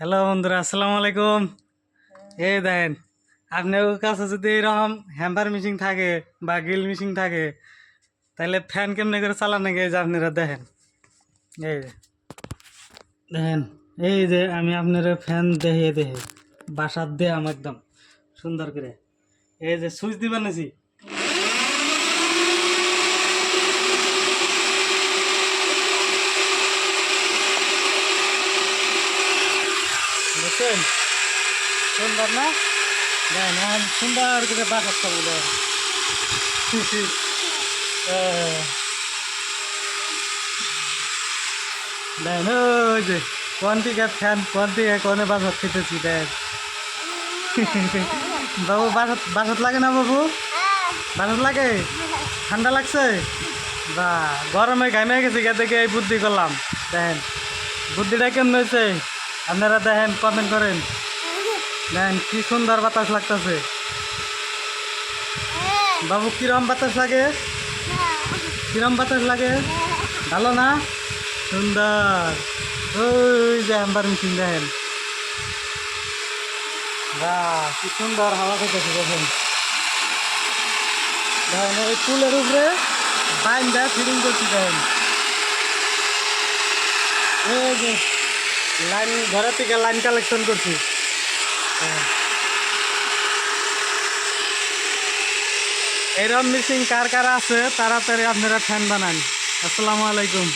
Hello বন্ধুরা, আসসালামু আলাইকুম। এই দেখেন, আপনার কাছে যদি এরকম হ্যাম্পার মেশিন থাকে বা গ্রিল মেশিন থাকে, তাহলে ফ্যান কেমনে করে চালানো গে যে আপনারা দেখেন। এই যে দেখেন, এই যে আমি আপনারা ফ্যান দেখিয়ে দেখে বাসার দেয়াম একদম সুন্দর করে। এই যে সুইচ দিবেন নাকি, বুঝছেন? সুন্দর না? দেখেন আমি সুন্দর করে বাসার চাবো দেখেন। দেখেন ওই যে কোন দিকে ফ্যান কোন দিকে কোনে বাসার খেতেছি দেখ। বাবু বাসাত বাসাত লাগে না বাবু? বাসাত লাগে? ঠান্ডা লাগছে? বা গরমে ঘামে গেছি গে দেখে এই বুদ্ধি করলাম। দেখেন বুদ্ধিটা কেমন হয়েছে আপনারা দেখেন, কমেন্ট করেন। দেখেন কি সুন্দর বাতাস লাগতেছে। বাবু কিরম বাতাস লাগে? কিরম বাতাস লাগে? ভালো না? সুন্দর। ওই যে আম্বার মেশিন দেখেন, বাহ কি সুন্দর হাওয়া খেতেছে। দেখেন দেখেন ওই টুলের উপরে বাইন দেয় ফিটিং করছি। দেখেন এই যে লাইন ঘরের থেকে লাইন কালেকশন করছি। হ্যাঁ। এরকম মেশিন কার কার আছে তাড়াতাড়ি আপনারা ফ্যান বানান। আসসালামু আলাইকুম।